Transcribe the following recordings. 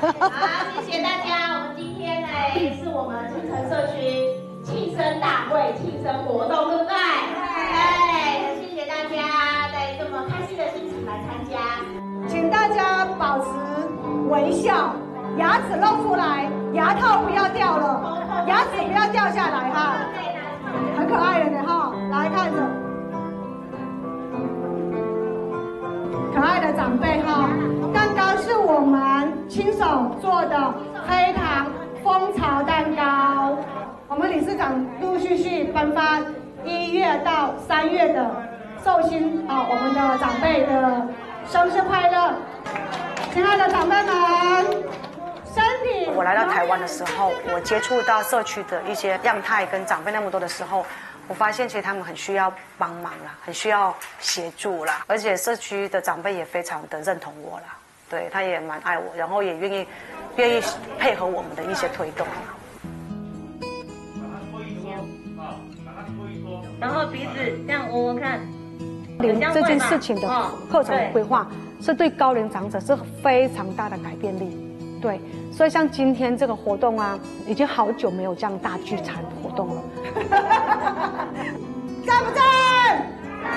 好，谢谢大家。我们今天呢是我们青城社区庆生大会、庆生活动，对不对？对。谢谢大家在这么开心的心情来参加。请大家保持微笑，牙齿露出来，牙套不要掉了，牙齿不要掉下来哈。很可爱的呢哈，来看着。可爱的长辈哈，蛋糕是我们亲手做的黑糖蜂巢蛋糕。我们理事长陆续颁发1月到3月的寿星啊，我们的长辈的生日快乐！亲爱的长辈们，身体。我来到台湾的时候，我接触到社区的一些样态跟长辈那么多的时候。我发现其实他们很需要帮忙啦，很需要协助啦，而且社区的长辈也非常的认同我啦，对，他也蛮爱我，然后也愿意配合我们的一些推动。然后鼻子这样闻闻看。这件事情的课程规划是对高龄长者是非常大的改变力，对，所以像今天这个活动啊，已经好久没有这样大聚餐活动了。赞不赞？赞！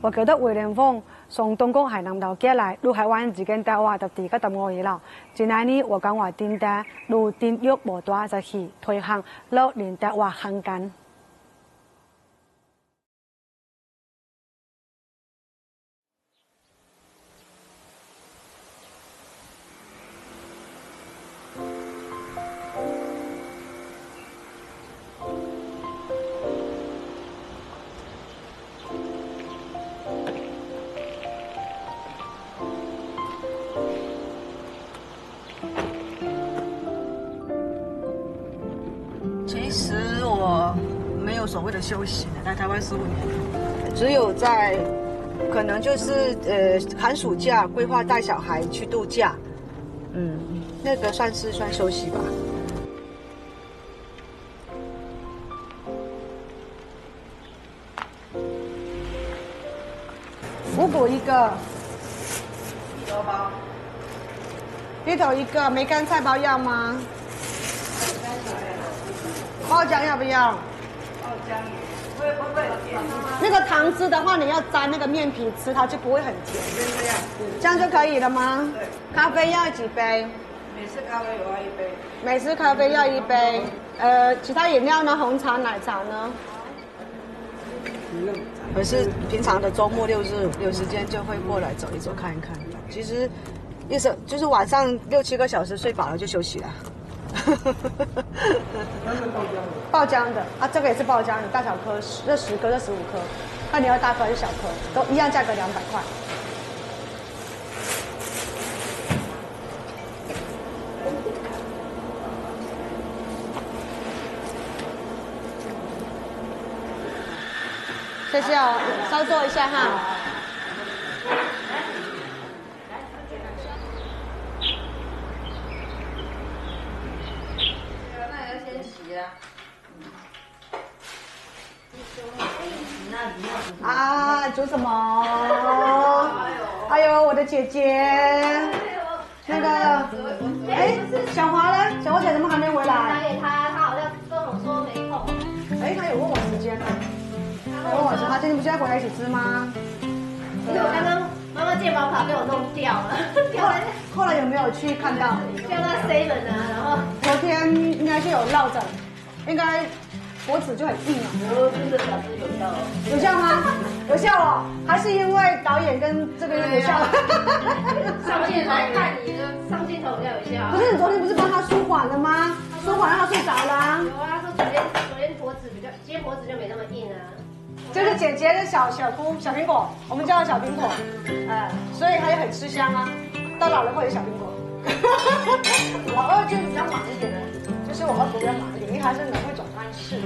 我覺得梅蘭鳳從東江海南島過來，入海灣之間的話就第個5月了。今年呢，我講話定的路定約無多就去推行老年的話行間。其实我没有所谓的休息，来台湾15年，只有在可能就是寒暑假规划带小孩去度假，那个算休息吧。五谷一个，鸡肉包，芋头一个，梅干菜包要吗？爆浆要不要？爆浆不会甜。那个糖汁的话，你要沾那个面皮吃，它就不会很甜。这样就可以了吗？对。咖啡要几杯？美式咖啡我要1杯。美式咖啡要1杯。其他饮料呢？红茶、奶茶呢？可是平常的周末6日有时间就会过来走一走看一看。其实就是晚上6、7个小时睡饱了就休息了。爆浆的啊，这个也是爆浆，你大小颗，这10颗，这15颗，看你要大颗还是小颗，都一样，价格200块。谢谢哦，稍坐一下哈。啊，煮什么？哎呦，我的姐姐，那个，哎，小华呢？小华姐怎么还没回来？打给他，他好像跟我说没空。哎，他有问我时间啊？问我说他今天不是要回来一起吃吗？因为我刚刚妈妈健保卡被我弄掉了，后来有没有去看到？掉到 7啊，然后昨天应该是有落枕，应该脖子就很硬了。真的小子有效哦。有效吗？有效哦，还是因为导演跟这个有效？上镜来看你的上镜头比较有效。可是你昨天不是帮他舒缓了吗？舒缓让他睡着了啊。有啊，说昨天脖子比较，今天脖子就没那么硬啊。这个姐姐的小菇小苹果，我们叫它小苹果，所以它也很吃香啊。到老了会有小苹果。我二就是比较忙一点的，就是我二伯比较忙一点，因为他是农会总干事。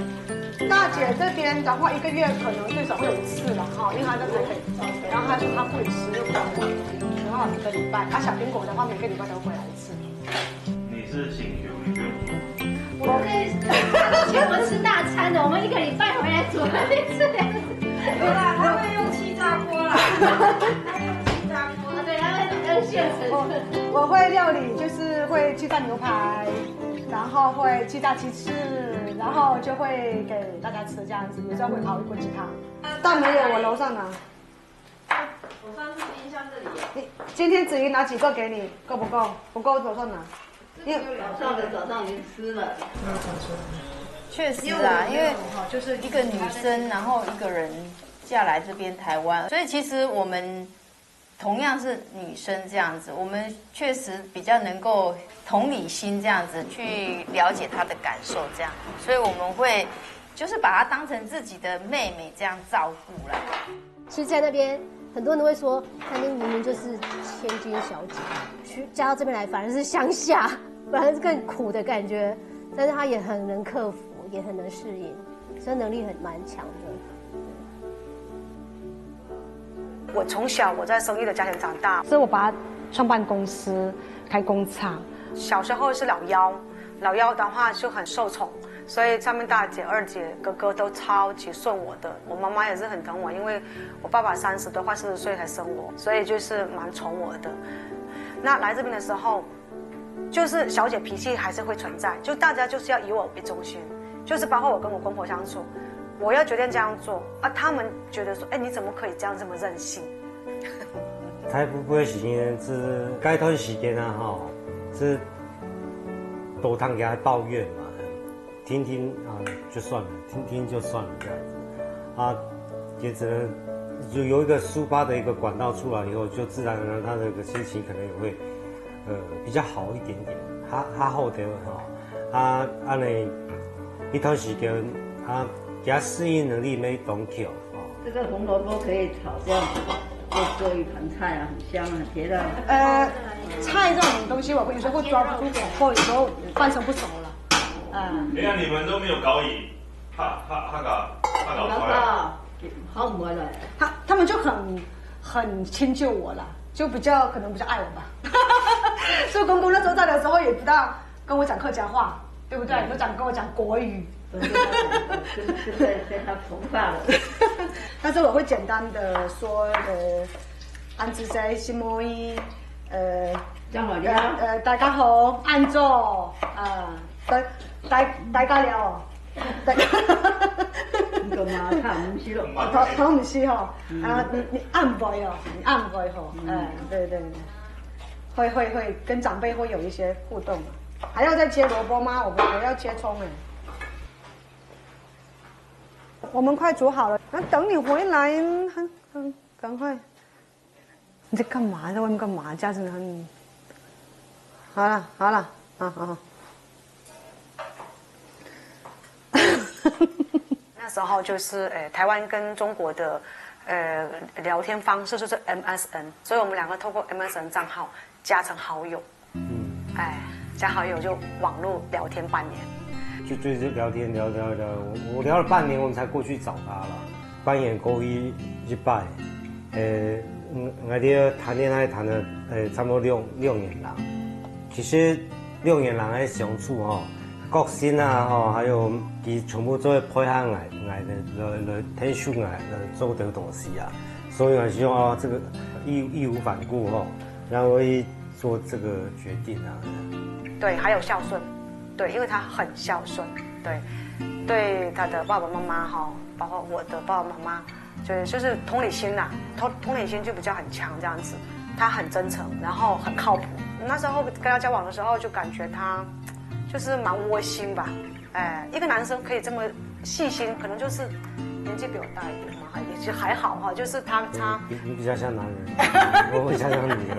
大姐这边的话，1个月可能最少会有1次了哈，因为她在台北，然后她说她护理师又管我，然后1个礼拜。小苹果的话，每个礼拜都回来1次。你是姓邱，你不用说。我可以。我吃大餐的，我们一个礼拜回来煮一次2次。对啦，他会用气炸锅啦，他用气炸锅。对，他会现成。我会料理，就是会气炸牛排，然后会气炸鸡翅，然后就会给大家吃这样子，有时候会熬一锅鸡汤。但没有，我楼上拿。我放进冰箱这里。你今天子怡拿几个给你，够不够？不够楼上拿。因为早上已经吃了。确实啊，因为就是一个女生，然后一个人嫁来这边台湾，所以其实我们同样是女生这样子，我们确实比较能够同理心这样子去了解她的感受，这样，所以我们会就是把她当成自己的妹妹这样照顾啦。其实，在那边很多人都会说，那边明明就是千金小姐，去嫁到这边来反而是乡下，反而是更苦的感觉。但是她也很能克服，也很能适应，所以能力蛮强的。我从小我在生意的家庭长大，所以我把它创办公司、开工厂。小时候是老幺，老幺的话就很受宠，所以上面大姐、二姐、哥哥都超级顺我的。我妈妈也是很疼我，因为我爸爸30多快40岁才生我，所以就是蛮宠我的。那来这边的时候，就是小姐脾气还是会存在，就大家就是要以我为中心，就是包括我跟我公婆相处。我要决定这样做啊，他们觉得说，哎，你怎么可以这样这么任性？大部分时间是该段时间啊，哈，是多趟给他抱怨嘛，听听啊就算了，听听就算了这样子，啊，也只能就有一个抒发的一个管道出来以后，就自然而然他的一个心情可能也会比较好一点点，他好的哈，安尼一段时间啊。给他适应能力没懂巧哦。这个红萝卜可以炒这样子，就做一盘菜啊，很香啊，甜的。菜这种东西我有时候会抓不住火候，有时候半生不熟了。你看你们都没有搞赢，他搞出来了，好唔来了。他们就很迁就我了，就可能比较爱我吧。所以公公那时候在的时候也不大跟我讲客家话，对不对？都跟我讲国语。现在被他同化了。但是我会简单的说，安子仔、什么大家好，安坐大家了，你干嘛看唔是咯？他唔是吼，你按背哦，你按背吼，对，会跟长辈会有一些互动，还要再切萝卜吗？我们还要切葱哎。我们快煮好了，那等你回来，赶快。你在干嘛？在外面干嘛？家真的很。好了，好。那时候就是台湾跟中国的聊天方式就是 MSN， 所以我们2个透过 MSN 账号加成好友。加好友就网络聊天半年。就聊天聊，我聊了半年，我们才过去找他了。扮演过一拜，我哋谈恋爱谈了差不多6年啦。其实6年来的相处哈，个性啊哈，还有佢全部都会配合我来听取我来做这个东西啊。所以我希望这个义无反顾哈，然后会做这个决定啊。对，还有孝顺。对，因为他很孝顺，对他的爸爸妈妈哈，包括我的爸爸妈妈，就是同理心呐，同理心就比较很强这样子。他很真诚，然后很靠谱。那时候跟他交往的时候，就感觉他就是蛮窝心吧。一个男生可以这么细心，可能就是年纪比我大一点嘛，也就还好哈，就是他。你比较像男人，我比较像女人。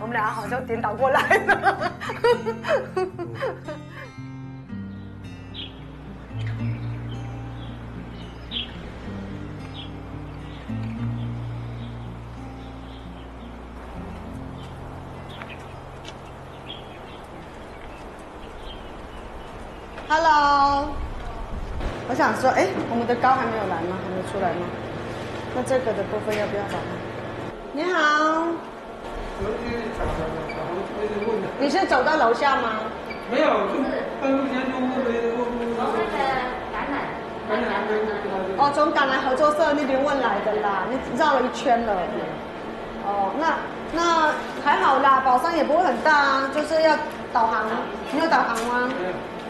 我们俩好像颠倒过来了。Hello， 我想说，我们的糕还没有来吗？还没出来吗？那这个的部分要不要把它？你好，你是走到楼下吗？没有，哦，从橄榄合作社那边问来的啦，你绕了一圈了。哦，那还好啦，宝山也不会很大啊，就是要导航。你有导航吗？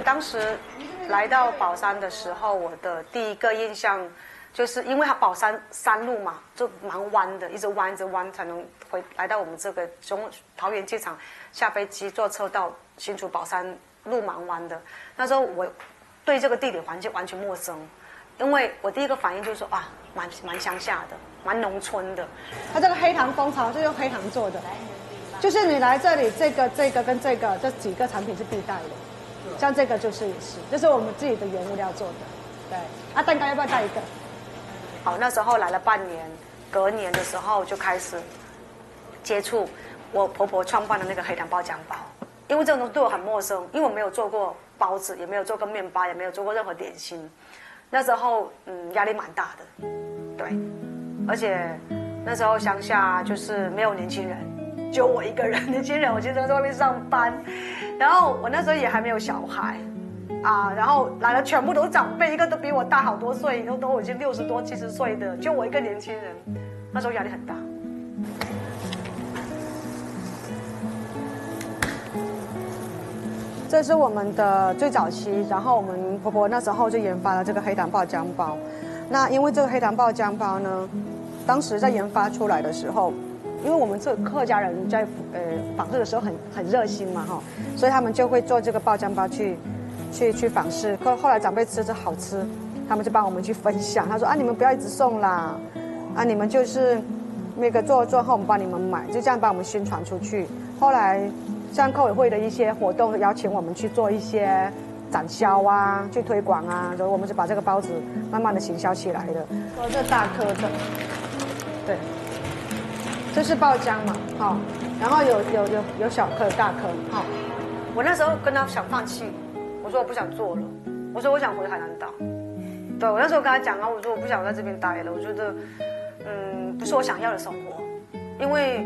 当时来到宝山的时候，我的第一个印象就是因为它宝山山路嘛，就蛮弯的，一直弯才能来到我们这个桃园机场，下飞机坐车到新竹宝山，路蛮弯的。那时候我对这个地理环境完全陌生，因为我第一个反应就是说啊，蛮乡下的，蛮农村的。它这个黑糖蜂巢是用黑糖做的，就是你来这里，这个跟这几个产品是必带的。像这个也是，这是我们自己的原物料做的。对，啊，蛋糕要不要带一个？好，那时候来了半年，隔年的时候就开始接触我婆婆创办的那个黑糖爆浆包，因为这种东西对我很陌生，因为我没有做过包子，也没有做过面包，也没有做过任何点心。那时候压力蛮大的，对，而且那时候乡下就是没有年轻人，就我一个人，年轻人我经常在外面上班，然后我那时候也还没有小孩。然后来了全部都是长辈，一个都比我大好多岁，都已经60多70岁的，就我一个年轻人，那时候压力很大。这是我们的最早期，然后我们婆婆那时候就研发了这个黑糖爆浆包。那因为这个黑糖爆浆包呢，当时在研发出来的时候，因为我们这客家人在访视的时候很热心嘛哈，所以他们就会做这个爆浆包去访视。后来长辈吃着好吃，他们就帮我们去分享。他说啊，你们不要一直送啦，啊，你们就是那个做后我们帮你们买，就这样帮我们宣传出去。后来像客委会的一些活动邀请我们去做一些展销啊，去推广啊，所以我们就把这个包子慢慢的行销起来的。这大颗的，对，这是爆浆嘛，好，然后有小颗大颗，好。我那时候跟他想放弃，我说我不想做了，我说我想回海南岛。对，我那时候跟他讲啊，我说我不想在这边待了，我觉得不是我想要的生活，因为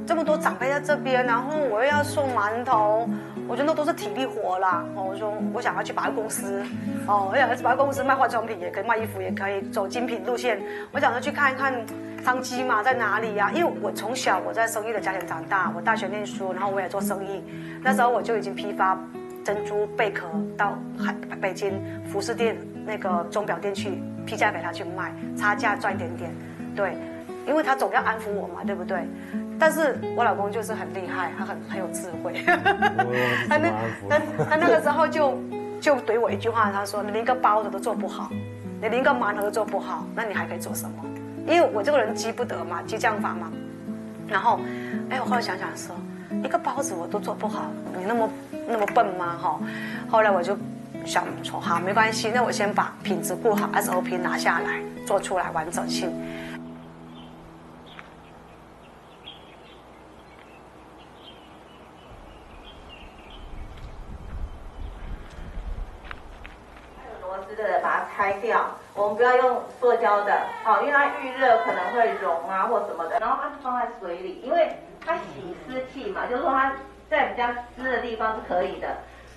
这么多长辈在这边，然后我又要送馒头，我觉得那都是体力活啦。我说我想要去百货公司，我想要去百货公司卖化妆品也可以，卖衣服也可以，走精品路线。我想要去看一看商机嘛在哪里呀？因为我从小我在生意的家庭长大，我大学念书，然后我也做生意，那时候我就已经批发珍珠贝壳到北京服饰店那个钟表店去批价给他去卖，差价赚一点点。对，因为他总要安抚我嘛，对不对？但是我老公就是很厉害，他很有智慧。他那个时候就怼我一句话，他说：“你连个包子都做不好，你连个馒头都做不好，那你还可以做什么？”因为我这个人激不得嘛，激将法嘛。然后，我后来想想说，一个包子我都做不好，你那么笨吗？哈。后来我就想说，好，没关系，那我先把品质顾好 ，SOP 拿下来，做出来完整性。把它拆掉，我们不要用塑胶的哦，因为它预热可能会溶啊或什么的，然后它是放在水里，因为它洗湿气嘛，就是说它在比较湿的地方是可以的，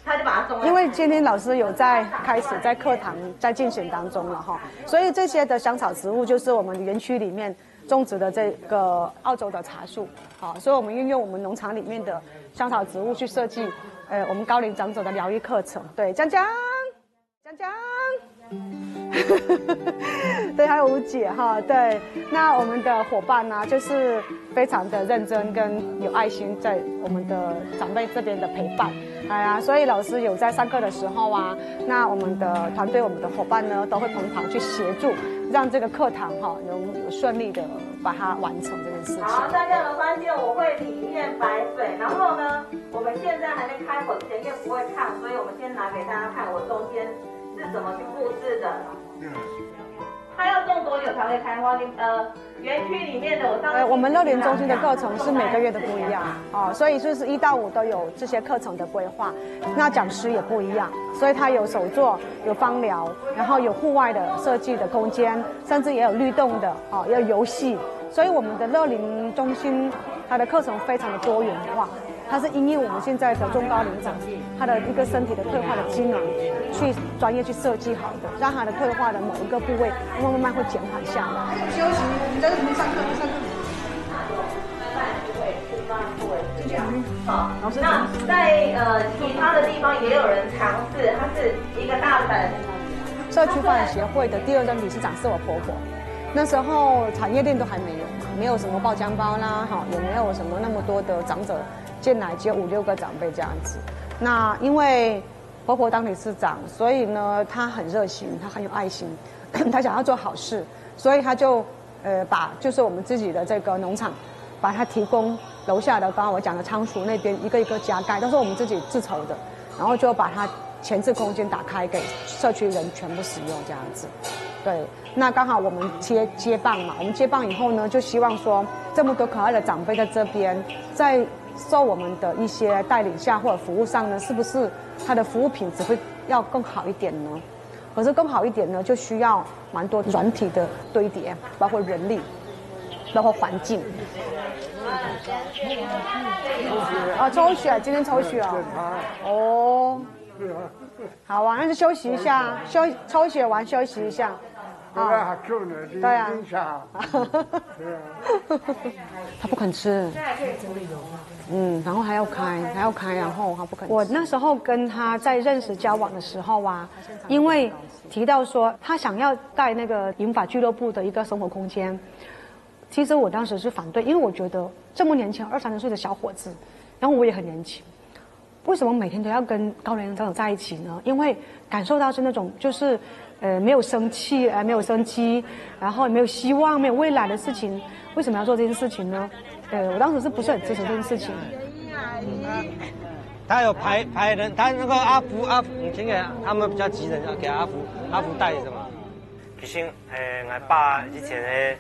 他就把它种。因为今天老师有开始在课堂在进行当中了哈，所以这些的香草植物就是我们园区里面种植的这个澳洲的茶树，好，所以我们运用我们农场里面的香草植物去设计，我们高龄长者的疗愈课程，对，江江。对，还有吴姐哈，对，那我们的伙伴呢，就是非常的认真跟有爱心，在我们的长辈这边的陪伴，所以老师有在上课的时候啊，那我们的团队、我们的伙伴呢，都会捧场去协助，让这个课堂哈有顺利的把它完成这件事情。好，大家有没有发现我会里面摆水，然后呢，我们现在还没开火，前面不会烫，所以我们先拿给大家看我中间是怎么去布置的。它要种多久才会开花？园区里面的我们乐龄中心的课程是每个月的不一样所以就是1到5都有这些课程的规划。那讲师也不一样，所以它有手作、有芳疗，然后有户外的设计的空间，甚至也有律动的也有游戏。所以我们的乐龄中心它的课程非常的多元化。它是因应我们现在的中高龄长他的一个身体的退化的机能，去专业去设计好的，让他的退化的某一个部位慢慢会减缓下来。休息，我们在这里面上课，上课。好，那在其他的地方也有人尝试，它是一个大本。社区发展协会的第2任理事长是我婆婆，那时候产业链都还没有什么爆浆包啦，哈，也没有什么那么多的长者进来，只有5、6个长辈这样子。那因为婆婆当理事长，所以呢，她很热心，她很有爱心，她想要做好事，所以她就把就是我们自己的这个农场，把它提供楼下的刚刚我讲的仓储那边一个一个加盖，都是我们自己自筹的，然后就把它前置空间打开给社区人全部使用这样子。对，那刚好我们接棒嘛，我们接棒以后呢，就希望说这么多可爱的长辈在这边，在受我们的一些带领下或者服务上呢，是不是它的服务品质会要更好一点呢？可是更好一点呢，就需要蛮多软体的堆叠，包括人力，包括环境。抽血，今天抽血哦。好啊，那就休息一下，抽血完休息一下。啊，对啊。他不肯吃。然后还要开，然后他不肯吃。我那时候跟他在认识交往的时候啊，因为提到说他想要带那个银发俱乐部的一个生活空间，其实我当时是反对，因为我觉得这么年轻20、30岁的小伙子，然后我也很年轻。为什么每天都要跟高龄长者在一起呢？因为感受到是那种就是，没有生气，没有生机，然后没有希望，没有未来的事情，为什么要做这件事情呢？我当时是不是很支持这件事情？他有排人，他那个阿福，你听见他们比较急人，给阿福带着嘛。其实，我爸以前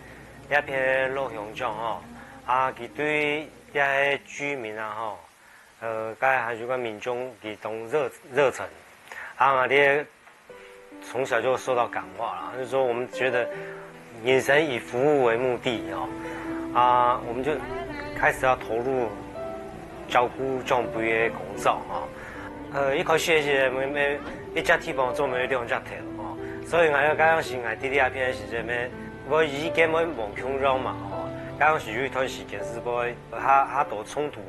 那片老乡长吼，啊，佢对遐居民啊吼。还有个民众给懂热忱，啊，咧从小就受到感化了，就是说我们觉得眼神以服务为目的哦，我们就开始要投入照顾长辈的工作一开始是每一只地方做每2只头所以我要刚是我弟弟那片是这边，我已经没忙穷绕嘛刚是有一段时间是不他多冲突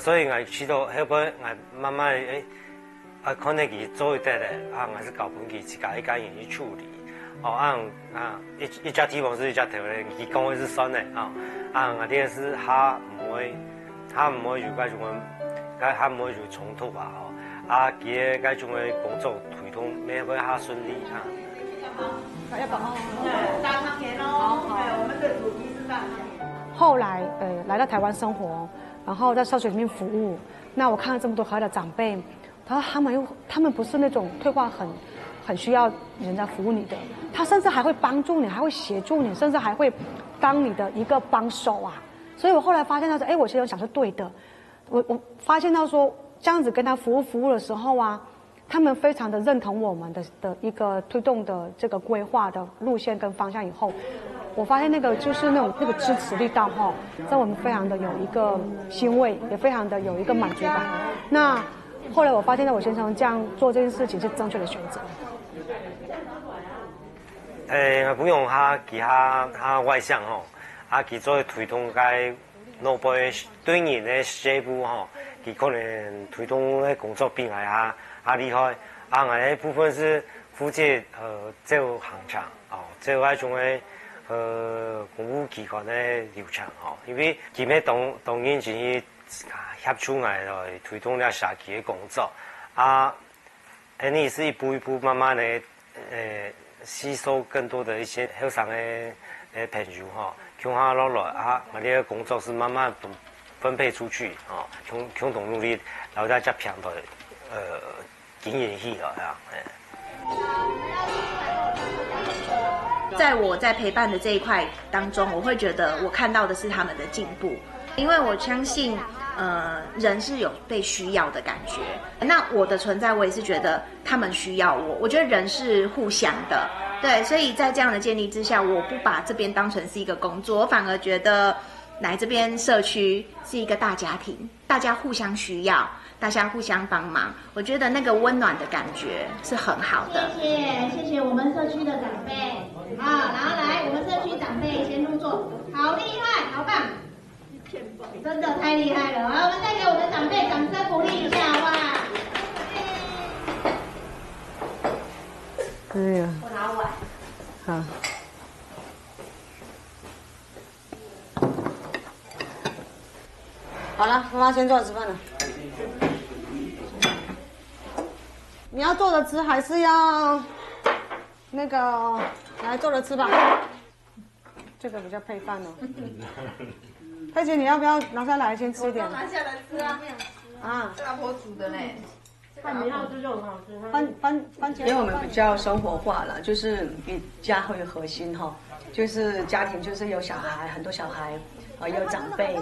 所以我去到那边，我慢慢可能佢做一得咧，我是搞本佢自家一家人去处理，一家地方是一家头咧，佢讲的是算的我这是他唔会有嗰種他唔會有衝突佢嗰種嘅工作推動咩會較順利大湯圓哦，我們的主題是大湯。後來來到台灣生活。然後在社區裡面服務，那我看了這麼多可愛的長輩，然後他們不是那種退化很需要人家服務你的，他甚至還會幫助你，還會協助你，甚至還會當你的一個幫手啊。所以我後來發現到說，我其實想是對的。我發現到說，這樣子跟他服務的時候啊，他們非常的認同我們的一個推動的這個規劃的路線跟方向以後。我發現那個就是那個支持力道在我們非常的有一個欣慰，也非常的有一個滿足感。那後來我發現我先生這樣做這件事情是正確的選擇。我不用他外向佢做推動該諾貝對人的社部佢可能推動的工作比我厲害。我的部分是負責做行場做嗰種的。公務機關的流程因為佢們當然就是協助我來推動了社區的工作你是一步一步慢慢的吸收更多的一些後生的朋友共下落來我哋的工作是慢慢分配出去共同努力，然後大家平台經營起來在我在陪伴的这一块当中，我会觉得我看到的是他们的进步，因为我相信，人是有被需要的感觉。那我的存在，我也是觉得他们需要我。我觉得人是互相的，对，所以在这样的建立之下，我不把这边当成是一个工作，我反而觉得，来这边社区是一个大家庭，大家互相需要，大家互相帮忙，我觉得那个温暖的感觉是很好的。谢谢我们社区的长辈啊，然后来我们社区长辈先入座，好厉害，好棒，真的太厉害了！好，我们再给我们长辈掌声鼓励一下，好不好？哎呀，我拿碗。好。好了，妈妈先坐着吃饭了。你要坐着吃还是要那个来坐着吃吧？这个比较配饭哦。佩姐，你要不要拿下来先吃一点？拿下来吃啊！啊，老婆煮的嘞。番茄因为我们比较生活化了，就是以家为核心哈，就是家庭就是有小孩，很多小孩，也有长辈，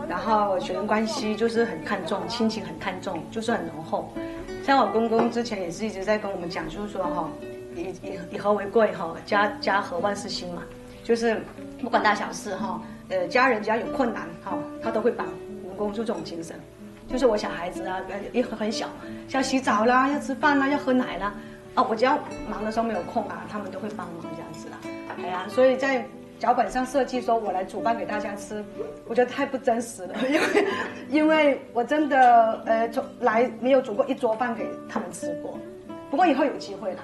然后血缘关系就是很看重，亲情很看重，就是很浓厚。像我公公之前也是一直在跟我们讲，就是说哈，以和为贵哈，家和万事兴嘛，就是不管大小事哈，家人只要有困难哈，他都会帮，我们公就这种精神。就是我小孩子啊，也很小，像洗澡啦、要吃饭啦、要喝奶啦，啊，我只要忙的时候没有空啊，他们都会帮忙这样子啦。哎呀，所以在脚本上设计说我来煮饭给大家吃，我觉得太不真实了，因为我真的从来没有煮过一桌饭给他们吃过，不过以后有机会啦。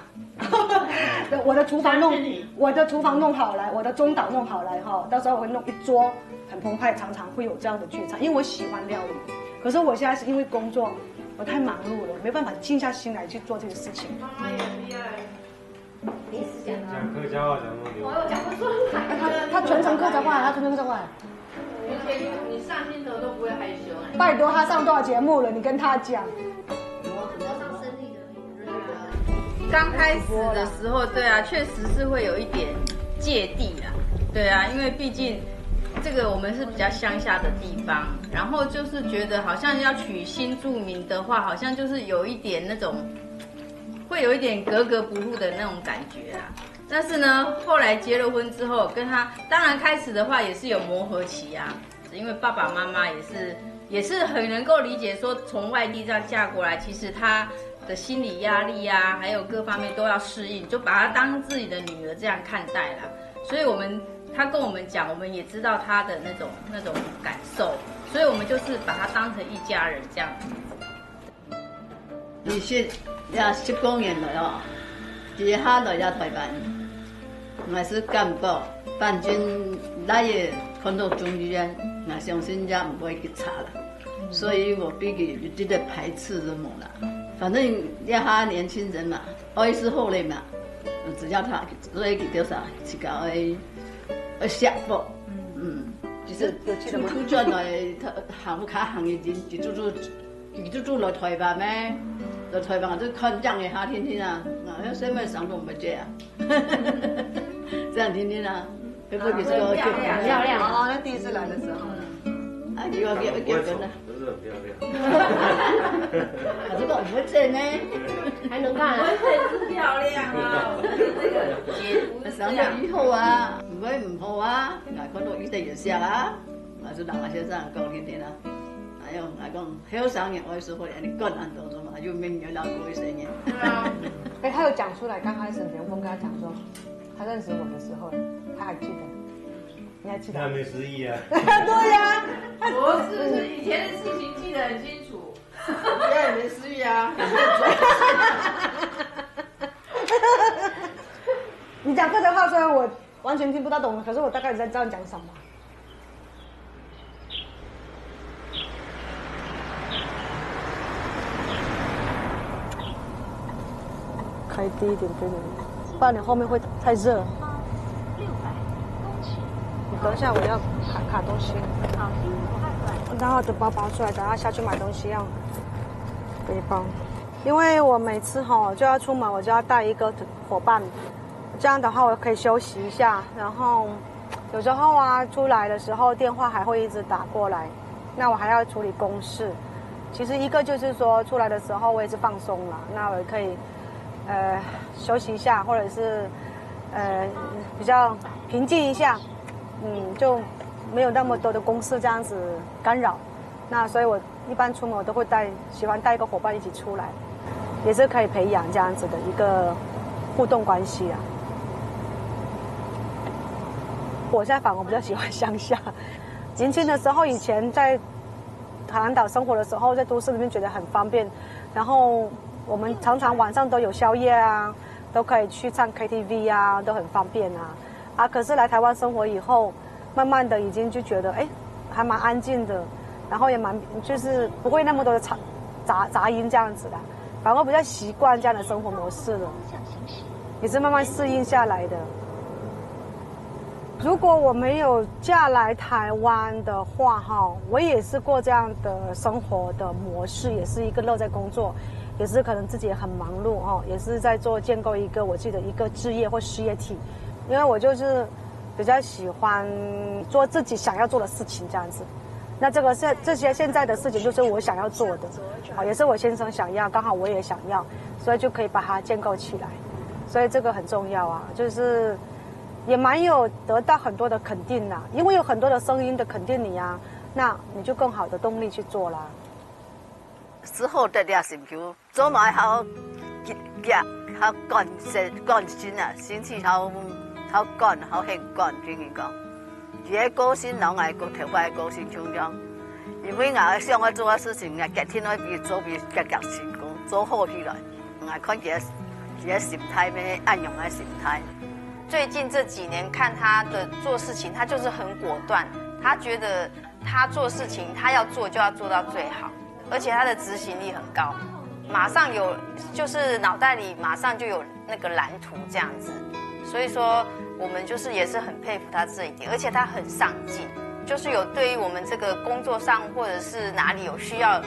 我的厨房弄好来，我的中岛弄好来哈，到时候我会弄一桌很澎湃，常常会有这样的聚餐，因为我喜欢料理。可是我现在是因为工作，我太忙碌了，没办法静下心来去做这个事情。讲客家话讲那么流我讲不出来。他全程客家话，他全程客家话。你上镜头都不会害羞。拜托，他上多少节目了？你跟他讲。刚开始的时候，对啊，确实是会有一点芥蒂啦，对啊，因为毕竟这个我们是比较乡下的地方，然后就是觉得好像要娶新住民的话，好像就是有一点那种，会有一点格格不入的那种感觉啊。但是呢，后来结了婚之后，跟他当然开始的话也是有磨合期啊，因为爸爸妈妈也是很能够理解说从外地这样嫁过来，其实他的心理压力啊，还有各方面都要适应，就把她当自己的女儿这样看待啦。所以他跟我们讲，我们也知道他的那种感受，所以我们就是把他当成一家人这样子。20也10年了哦，伫下来台湾，我是干部，反正来的看到中医院，我相信也唔会去查了，所以我比佢这个排斥都冇啦。反正要他年轻人嘛，爱是好的嘛，只要他所以佢叫啥，去搞幸福，就是出转来行行业人，就住来台湾咩？来台湾就看这样的他天天啊，要身份上都没这样，这样天天啊，会不会这个很漂亮哦？那第一次来的时候，啊，给我结婚了。不是很漂亮。这个唔会整呢，还能干啊？是漂亮啊！上了以后啊，唔会唔好啊，我看到一定有效啊，我是人啊先生讲天天啊，哎呦，我讲好上年我是后来你更难多什么，又没有老过一生年。哎，他有讲出来，刚开始刘峰跟他讲说，他认识我的时候，他还记得，你还记得？他没失忆啊。对呀，不是以前的事情记得很清楚，现在也没失忆啊。你讲客家话虽然我完全听不大懂，可是我大概在知道你讲什么。开低一点给你，不然你后面会太热。600公尺。你等一下，我要卡东西。好，然后我的包包出来，等下下去买东西要背包。因为我每次就要出门，我就要带一个伙伴，这样的话我可以休息一下。然后有时候啊，出来的时候电话还会一直打过来，那我还要处理公事。其实一个就是说出来的时候我也是放松了，那我也可以休息一下，或者是比较平静一下，就没有那么多的公司这样子干扰。那所以我一般出门我都会喜欢带一个伙伴一起出来，也是可以培养这样子的一个互动关系啊。我现在反而比较喜欢乡下。年轻的时候，以前在海南岛生活的时候，在都市里面觉得很方便，然后我们常常晚上都有宵夜啊，都可以去唱 KTV 啊，都很方便啊。可是来台湾生活以后，慢慢的已经就觉得，还蛮安静的，然后也就是不会那么多的杂音这样子的，反而比较习惯这样的生活模式了，也是慢慢适应下来的。如果我没有嫁来台湾的话，我也是过这样的生活的模式，也是一个乐在工作，也是可能自己也很忙碌也是在建构一个我自己的一个事业或事业体，因为我就是比较喜欢做自己想要做的事情这样子。那这些现在的事情就是我想要做的，也是我先生想要，刚好我也想要，所以就可以把它建构起来，所以这个很重要啊，就是也蛮有得到很多的肯定啦，因为有很多的声音的肯定你啊，那你就更好的动力去做啦。之后的俩心球，做埋好结好干心啊，心情好干好兴干，听人讲。而且高薪老爱个头发高薪冲冲，因为我想我做嘅事情，我隔天我比做比格成功，做好起来，我看佢心态咩暗用嘅心态。最近这几年看他的做事情，他就是很果断，他觉得他做事情他要做就要做到最好，而且他的执行力很高，马上就是脑袋里马上就有那个蓝图这样子，所以说我们就是也是很佩服他这一点，而且他很上进，就是有对于我们这个工作上或者是哪里有需要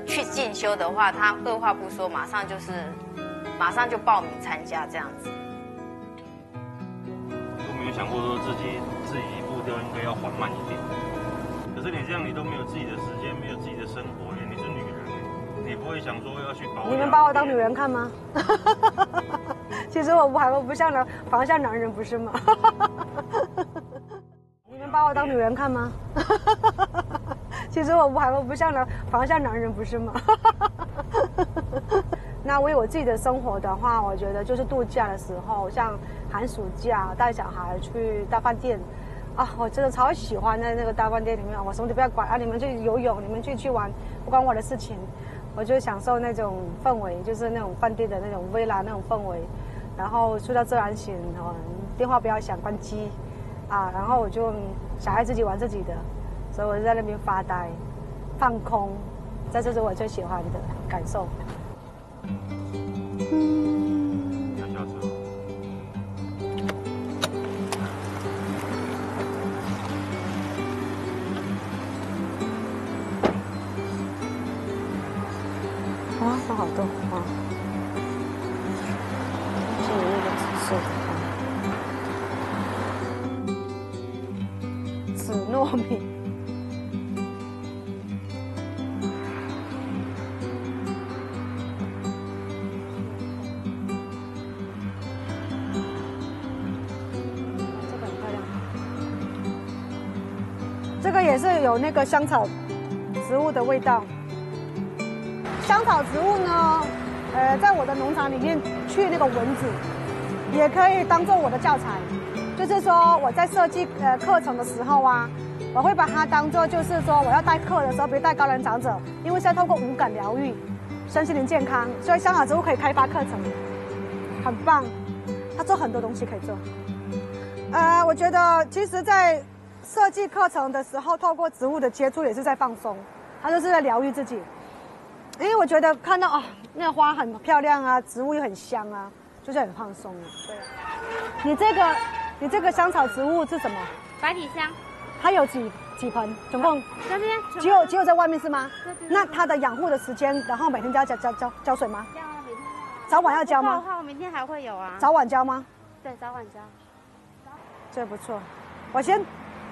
去进修的话，他二话不说马上就报名参加这样子。没有想过说自己步调应该要缓慢一点，可是你这样你都没有自己的时间，没有自己的生活，你是女人，你不会想说要去保养。你们把我当女人看吗？其实我不像仿像男人，不是吗？你们把我当女人看吗？其实我不像仿像男人，不是吗？那为我自己的生活的话，我觉得就是度假的时候，像寒暑假带小孩去大饭店，我真的超喜欢在那个大饭店里面，我什么都不要管你们去游泳，你们去玩，不关我的事情，我就享受那种氛围，就是那种饭店的那种villa那种氛围，然后睡到自然醒，电话不要响，关机，然后我就小孩自己玩自己的，所以我就在那边发呆，放空，这就是我最喜欢的感受。你要下车。哇，都好多啊！这有那个紫色的，紫糯米。这个也是有那个香草植物的味道。香草植物呢，在我的农场里面去那个蚊子，也可以当做我的教材。就是说我在设计课程的时候啊，我会把它当做就是说我要带课的时候，比如带高龄长者，因为是要透过五感疗愈身心灵健康，所以香草植物可以开发课程，很棒。它做很多东西可以做。我觉得其实，在设计课程的时候，透过植物的接触也是在放松，它就是在疗愈自己。因为我觉得看到那个花很漂亮啊，植物又很香啊，就是很放松啊。对。你这个香草植物是什么？百里香。它有几盆？总共？这边只有在外面是吗？那它的养护的时间，然后每天都要浇水吗？要啊，每天。早晚要浇吗？的话，我明天还会有啊。早晚浇吗？对，早晚浇。这不错，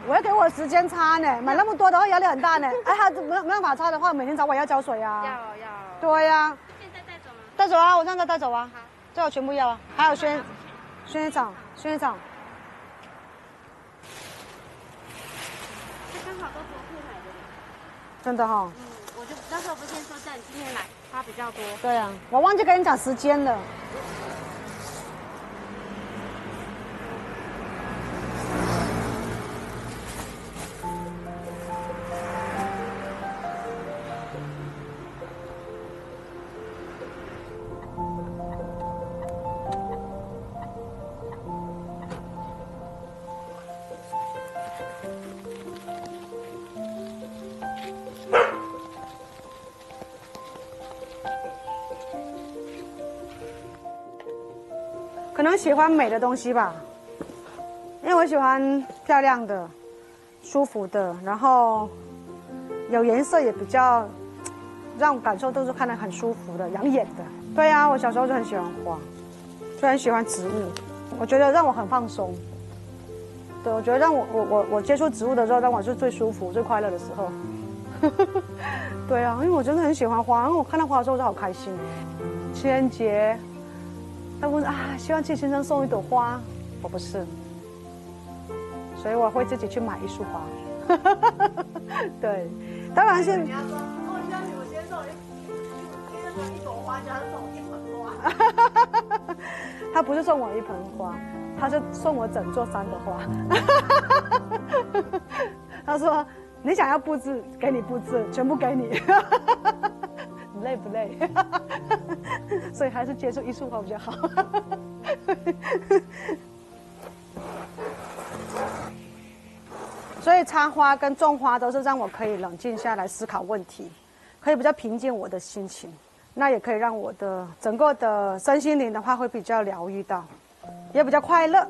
我要给我时间擦呢，买那么多的话压力很大呢。它没办法擦的话，每天早晚要浇水啊。要。对呀。现在带走吗？带走啊，我现在带走啊。好。这我全部要啊，还有薰衣草。刚好都昨天来的。真的哈、哦。我就那时候不是先说叫你今天来，花比较多。对啊，我忘记跟你讲时间了。可能喜欢美的东西吧，因为我喜欢漂亮的、舒服的，然后有颜色也比较让我感受都是看得很舒服的、养眼的。对啊，我小时候就很喜欢花，就很喜欢植物，我觉得让我很放松。对，我觉得让我接触植物的时候，让我是最舒服、最快乐的时候。对啊，因为我真的很喜欢花，然后我看到花的时候我就好开心。情人节。他问啊，希望替先生送一朵花，我不是，所以我会自己去买一束花。对，当然是。你要说，哦，希望我先生一朵花，就他送我一盆花。他不是送我一盆花，他是送我整座山的花。他说：“你想要布置，给你布置，全部给你。”你累不累？所以还是接触一束花比较好。所以插花跟种花都是让我可以冷静下来思考问题，可以比较平静我的心情，那也可以让我的整个的身心灵的话会比较疗愈到，也比较快乐。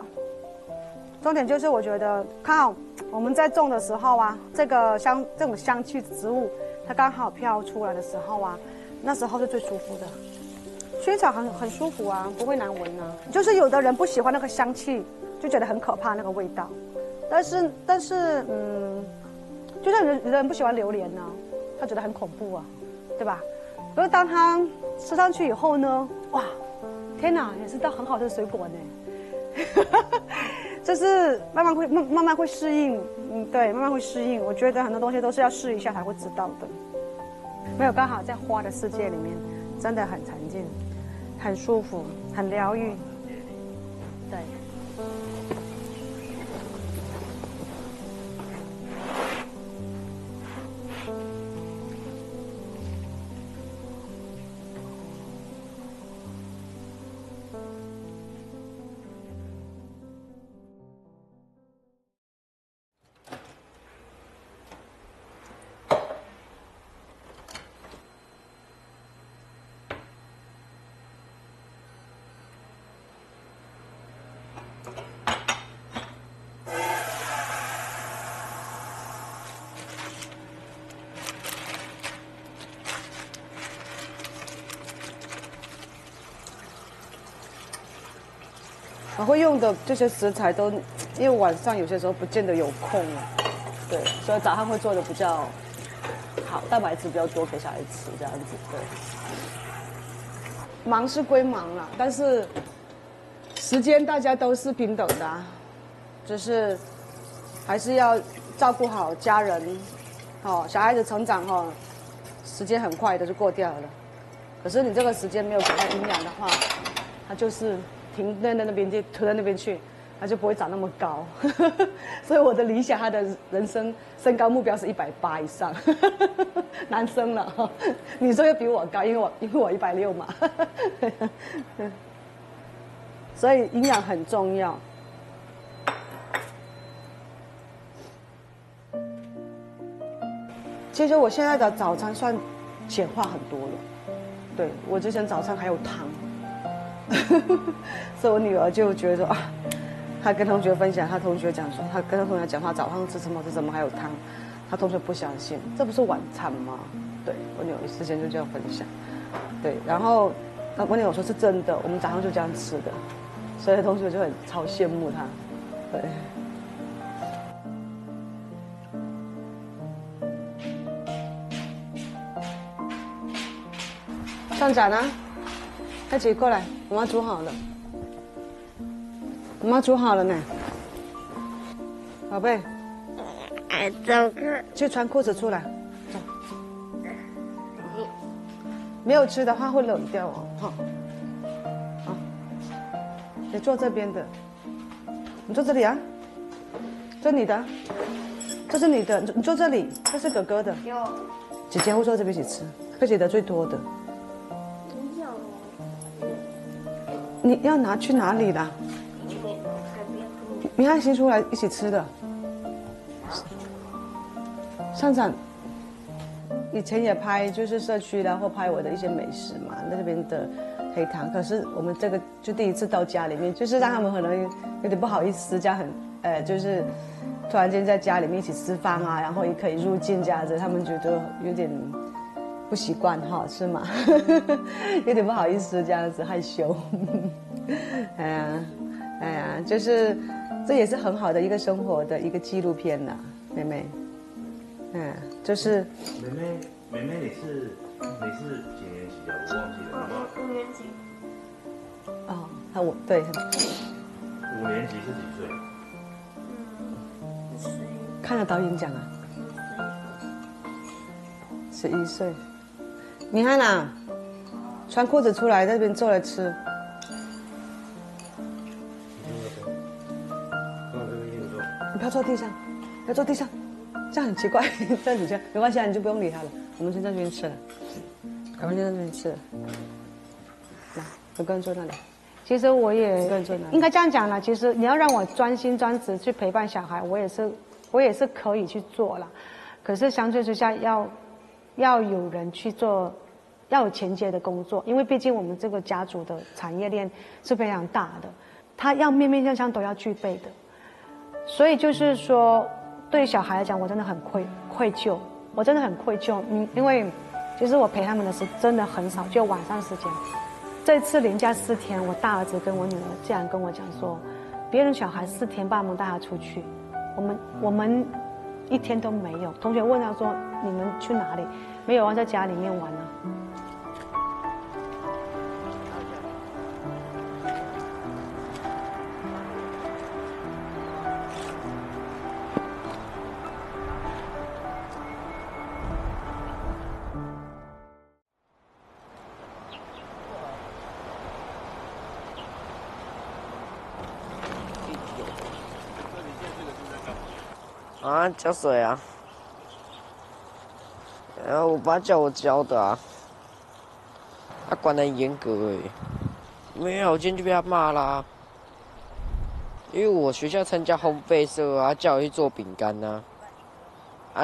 重点就是我觉得，看好我们在种的时候啊，这种香气植物，它刚好飘出来的时候啊，那时候是最舒服的。薰衣草很舒服啊，不会难闻啊。就是有的人不喜欢那个香气，就觉得很可怕那个味道。但是就像有的人不喜欢榴莲呢、他觉得很恐怖啊，对吧？可是当他吃上去以后呢，哇，天哪，也是道很好的水果呢。就是慢慢会适应，对，慢慢会适应。我觉得很多东西都是要试一下才会知道的。没有，刚好在花的世界里面，真的很沉静，很舒服，很疗愈。对。我会用的这些食材都，因为晚上有些时候不见得有空，对，所以早上会做的比较好，蛋白质比较多给小孩吃这样子，对。忙是归忙啦，但是时间大家都是平等的啊，就是还是要照顾好家人，哦，小孩子成长哦，时间很快的就过掉了，可是你这个时间没有给他营养的话，他就是停在那边就推在那边去，他就不会长那么高。所以我的理想，他的人生身高目标是180以上，男生了哈，女生又比我高，因为我160嘛。所以营养很重要。其实我现在的早餐算简化很多了，对，我之前早餐还有汤。所以我女儿就觉得说啊，她跟同学分享，她同学讲说，她跟同学讲话早上吃什么还有汤，她同学不相信，这不是晚餐吗？对，我女儿之前就这样分享，对，然后我女儿说是真的，我们早上就这样吃的，所以同学就很超羡慕她，对。上展啊！快起过来，我妈煮好了。我妈煮好了呢，宝贝。走。去穿裤子出来，走。没有吃的话会冷掉哦，哈。啊，你坐这边的，你坐这里啊，这你的，这是你的，你坐这里，这是哥哥的。姐姐会坐这边一起吃，哥姐的最多的。你要拿去哪里啦？明翰新出来一起吃的。上场以前也拍就是社区然后拍我的一些美食嘛，那边的黑糖。可是我们这个就第一次到家里面，就是让他们可能有点不好意思，这样很就是突然间在家里面一起吃饭啊，然后也可以入境这样子，他们觉得有点不习惯哈，是吗？有点不好意思这样子，害羞。哎呀，就是这也是很好的一个生活的一个纪录片呐，妹妹。就是妹妹，你是几年级的？我忘记了。5年级。哦，我对。5年级是几岁？11。看了导演讲啊。11岁。你看啦，穿裤子出来，在这边坐来吃。你不要坐地上，不要坐地上。这样很奇怪，这样子没关系啊，你就不用理他了。我们先在这边吃了，赶快先在这边吃了。来，有个人坐那里。其实我也应该这样讲了。其实你要让我专心专职去陪伴小孩，我也是可以去做了。可是相对之下要有人去做，要有前接的工作，因为毕竟我们这个家族的产业链是非常大的，他要面面相都要具备的。所以就是说。对于小孩来讲，我真的很愧疚，我真的很愧疚。因为其实我陪他们的时真的很少，就晚上时间。这次连假4天，我大儿子跟我女儿竟然跟我讲说，别人小孩4天爸妈带他出去，我们1天都没有。同学问他说：“你们去哪里？”没有啊，在家里面玩啊。浇水啊！我爸叫我浇的啊，他管得很严格哎。没有，我今天就被他骂啦。因为我学校参加烘焙社啊，叫我去做饼干呐，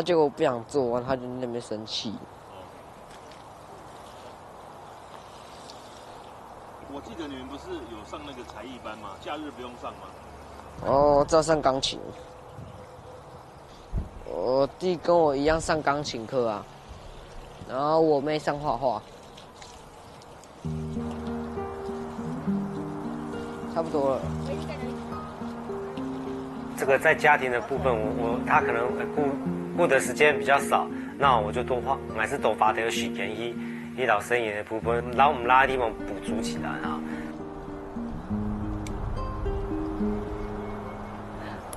结果我不想做，他就在那边生气。我记得你们不是有上那个才艺班吗？假日不用上吗？哦，照上钢琴。我弟跟我一样上钢琴课啊，然后我妹上画画，差不多了。这个在家庭的部分，他可能顧的時間比較少，那我就還是多花啲時間醫療生意的部分，然後我們拉的地方補足起來啊。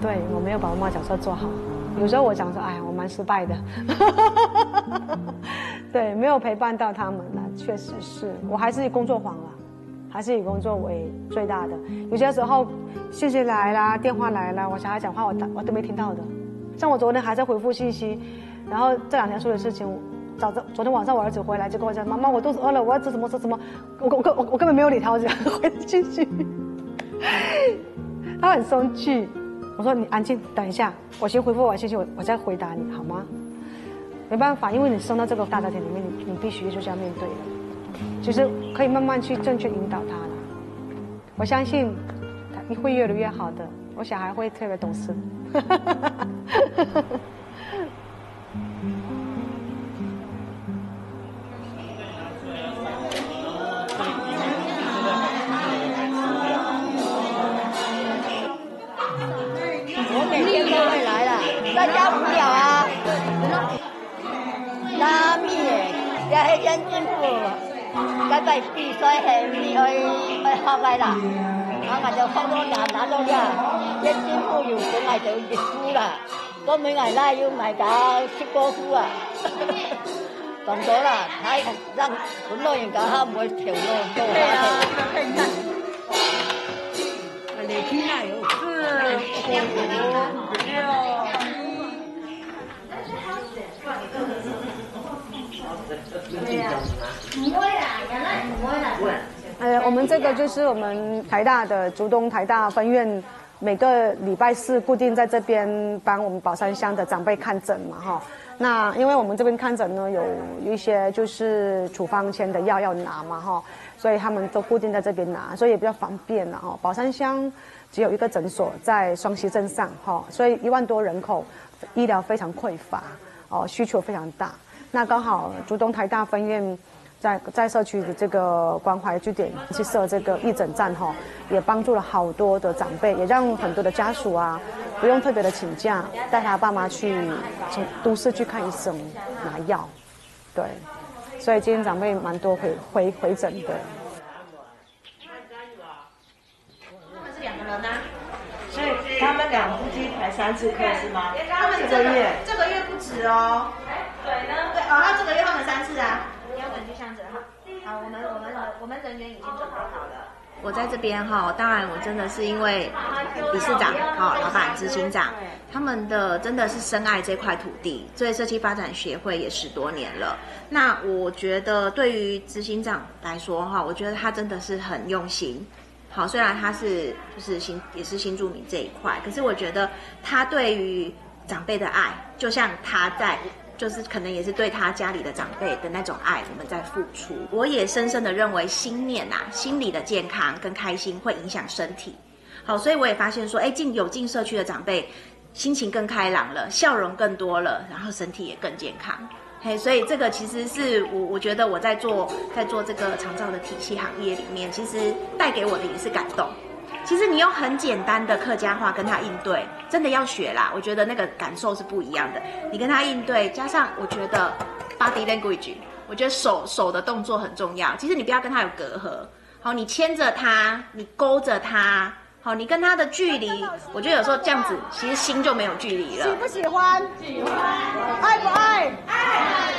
对，我没有把妈妈角色做好，有时候我想说，哎，我蛮失败的，对，没有陪伴到他们了，确实是我还是以工作狂了，还是以工作为最大的。有些时候信息来啦，电话来啦，我小孩讲话我都没听到的。像我昨天还在回复信息，然后这2天说的事情，昨天晚上我儿子回来就跟我讲，妈妈我肚子饿了，我要吃什么吃什么，我根本没有理他，我只回信息，他很生气。我说你安静，等一下，我先回复完信息，我再回答你好吗？没办法，因为你生到这个大家庭里面，你必须就是要面对的。其实可以慢慢去正确引导他了。我相信他会越来越好的，我小孩会特别懂事。每天都会来啦，在家无聊啊。拉米诶，也迄种进步，该该比赛系咪去学来啦？我就好多人拿到了。先进步有本来就熱夫啦，咁每ngày拉要賣架切歌夫啊，咁多啦，睇讓本來人家他唔會調咯，都係啊，你聽下有我们这个就是我们台大的竹东台大分院，每个礼拜四固定在这边帮我们宝山乡的长辈看诊嘛，哈。那因为我们这边看诊呢，有一些就是处方签的药要拿嘛，哈，所以他们都固定在这边拿，所以也比较方便了，哈。宝山乡只有一个诊所在双溪镇上，哈，所以1万多人口，医疗非常匮乏，哦，需求非常大。那刚好竹东台大分院在社区的这个关怀据点去设这个义诊站哈，也帮助了好多的长辈，也让很多的家属啊不用特别的请假，带他爸妈去从都市去看医生拿药，对，所以今天长辈蛮多回诊的。他们是2个人啊，所以他们2夫妻排3次课是吗？他们这个月不止哦。对呢？对哦，他这个月他们3次啊。你要等去向着哈。好，我们人员已经准备好了。我在这边哈，当然我真的是因为理事长、老板、执行长，他们真的是深爱这块土地，所以社区发展协会也10多年了。那我觉得对于执行长来说哈，我觉得他真的是很用心。好，虽然他是也是新住民这一块，可是我觉得他对于长辈的爱，就像他在。就是可能也是对他家里的长辈的那种爱，我们在付出。我也深深的认为心念啊，心理的健康跟开心会影响身体。好，所以我也发现说，进社区的长辈，心情更开朗了，笑容更多了，然后身体也更健康。嘿，所以这个其实是我觉得我在做这个长照的体系行业里面，其实带给我的也是感动。其实你用很简单的客家话跟他应对，真的要学啦。我觉得那个感受是不一样的。你跟他应对，加上我觉得 body language， 我觉得手的动作很重要。其实你不要跟他有隔阂，好，你牵着他，你勾着他，好，你跟他的距离，我觉得有时候这样子，其实心就没有距离了。喜不喜欢？喜欢。爱不爱？爱。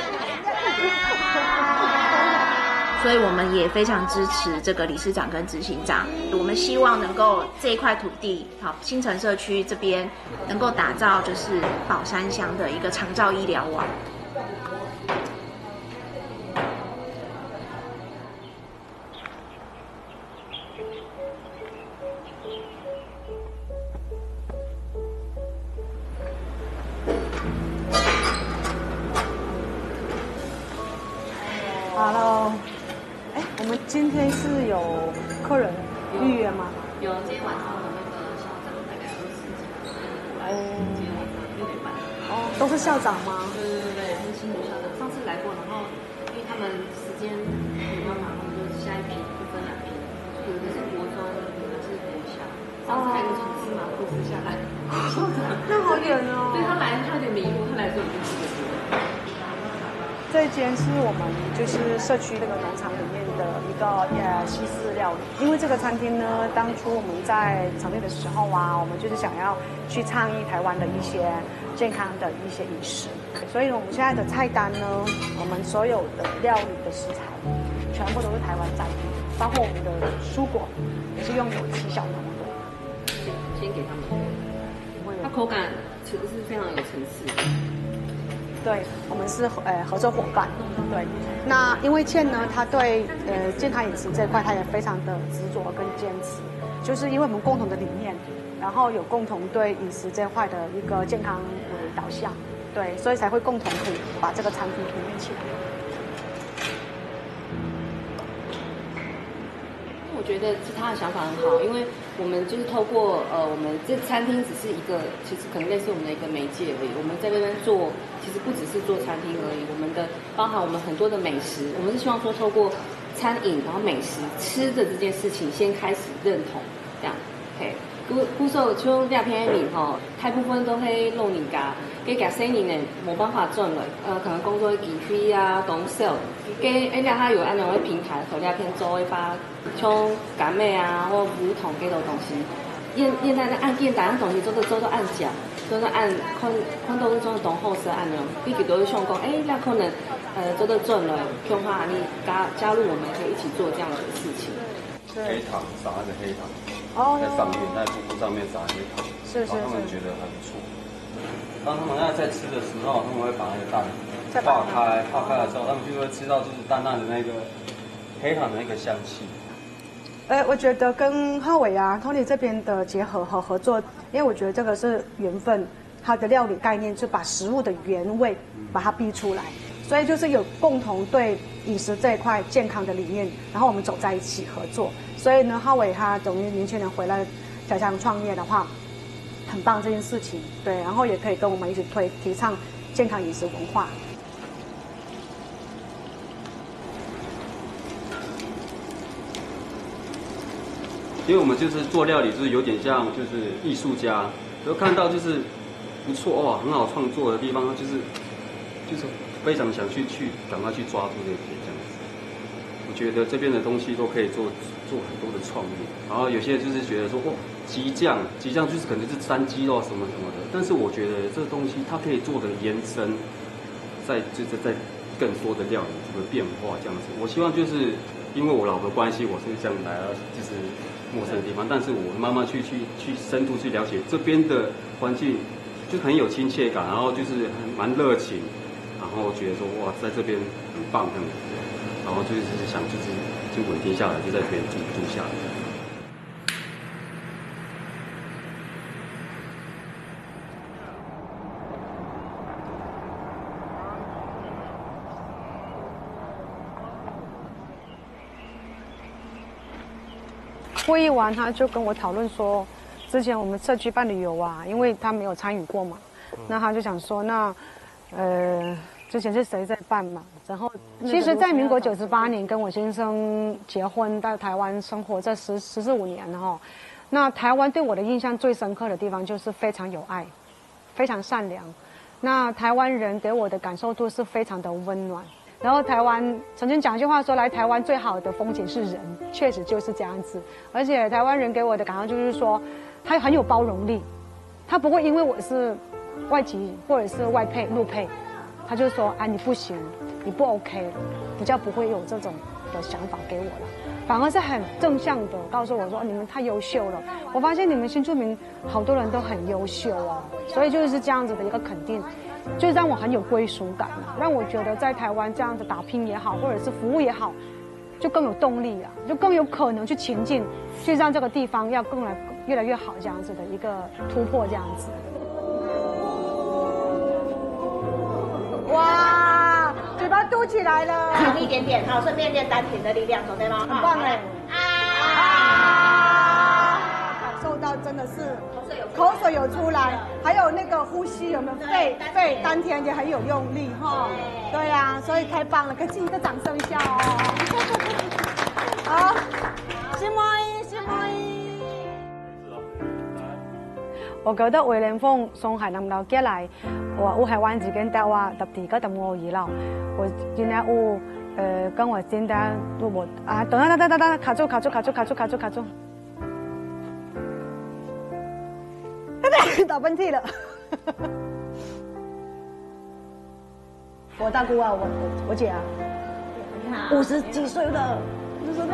所以我们也非常支持这个理事长跟执行长，我们希望能够这一块土地，好，新城社区这边能够打造就是宝山乡的一个长照医疗网。好了。我们今天是有客人预约吗？有，今天晚上的那个校长大概20几。今天晚上6点半。哦，都是校长吗？对，是新竹校长。上次来过，然后因为他们时间比较忙，他们就下一批就分2批，有的是国中，有的是国小。上次还有个从司马库斯下来。那好远哦。对他来，他有点迷路，他来的时候已经4点多了。这间是我们就是社区这个农场里面的一个西式料理。因为这个餐厅呢，当初我们在成立的时候啊，我们就是想要去倡议台湾的一些健康的一些饮食，所以我们现在的菜单呢，我们所有的料理的食材全部都是台湾在地，包括我们的蔬果也是用有机小农的。先给他们，它口感其实是非常有层次的。对，我们是合作伙伴。对，那因为倩呢，她对健康饮食这一块，她也非常的执着跟坚持，就是因为我们共同的理念，然后有共同对饮食这块的一个健康为导向，对，所以才会共同可以把这个产品营运起来。我觉得是他的想法很好，因为我们就是透过我们这餐厅只是一个，其实可能类似我们的一个媒介而已。我们在这边做，其实不只是做餐厅而已，我们的包含我们很多的美食，我们是希望说透过餐饮，然后美食吃的这件事情先开始认同，这样 ，OK。古时像鸦片的人吼，大部分都喺老人家，佮夹生年呢冇办法赚了，可能工作机费啊、东西，佮人家他有安种嘅平台，和鸦片做一把像柑咩啊或梧桐嗰度东西，现在按键打样东西做到按脚，做到按看到那种同后生按钮，比如都是想讲，那可能做到准了，恐怕你加入我们可以一起做这样的事情。黑糖撒那个黑糖，在上面，在布布上面撒黑糖，是，他们觉得很不错。当他们在吃的时候，他们会把那个蛋化开了之后，他们就会吃到就是淡淡的那个黑糖的那个香气。我觉得跟浩伟啊、Tony 这边的结合和合作，因为我觉得这个是缘分，它的料理概念就把食物的原味把它逼出来，所以就是有共同对饮食这一块健康的理念，然后我们走在一起合作。所以呢，浩伟他等于年轻人回来家乡创业的话，很棒这件事情，对，然后也可以跟我们一起提倡健康饮食文化。因为我们就是做料理，就是有点像就是艺术家，就看到就是不错哇，很好创作的地方，就是非常想去赶快去抓住这些这样子。我觉得这边的东西都可以做很多的创意，然后有些就是觉得说哦，鸡酱就是可能是山鸡肉什么什么的，但是我觉得这个东西它可以做的延伸，在更多的料理这个变化这样子。我希望就是因为我老婆关系，我是这样来到就是陌生的地方，但是我慢慢去深度去了解这边的环境，就很有亲切感，然后就是蛮热情，然后觉得说哇，在这边很棒这样子，然后就是想就稳定下来，就在这边住下来。会议完，他就跟我讨论说，之前我们社区办旅游啊，因为他没有参与过嘛，那他就想说，那之前是谁在办嘛？然后其实，在民国98年跟我先生结婚，到台湾生活这14、15年哈，那台湾对我的印象最深刻的地方就是非常有爱，非常善良。那台湾人给我的感受度是非常的温暖。然后台湾曾经讲一句话说，来台湾最好的风景是人，确实就是这样子。而且台湾人给我的感受就是说，他很有包容力，他不会因为我是外籍或者是外配、陆配，他就说啊你不行，你不 OK 了，比较不会有这种的想法给我了，反而是很正向的告诉我说你们太优秀了。我发现你们新住民好多人都很优秀哦，所以就是这样子的一个肯定。就让我很有归属感，让我觉得在台湾这样子打拼也好，或者是服务也好，就更有动力啊，就更有可能去前进，去让这个地方要越来越好这样子的一个突破这样子。哇，嘴巴嘟起来了，长一点点，好，顺便练丹田的力量，走对吗？很棒哎！感受到真的是口水有出来，还有那个呼吸有没有肺丹田也很有用力哈。对呀，所以太棒了，给自己一个掌声一下哦。好，心妹。我覺得梅蘭峰送係能夠過來，我係玩自己帶話特地個特我兒啦，我今天跟我今天我啊，等，卡住，打噴嚏了。我大姑啊，我姐啊，50幾歲了，就說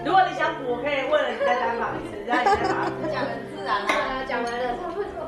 如果你想补，可以问了你再单访一次，让你再把它讲得很自然啊，讲完了差不多。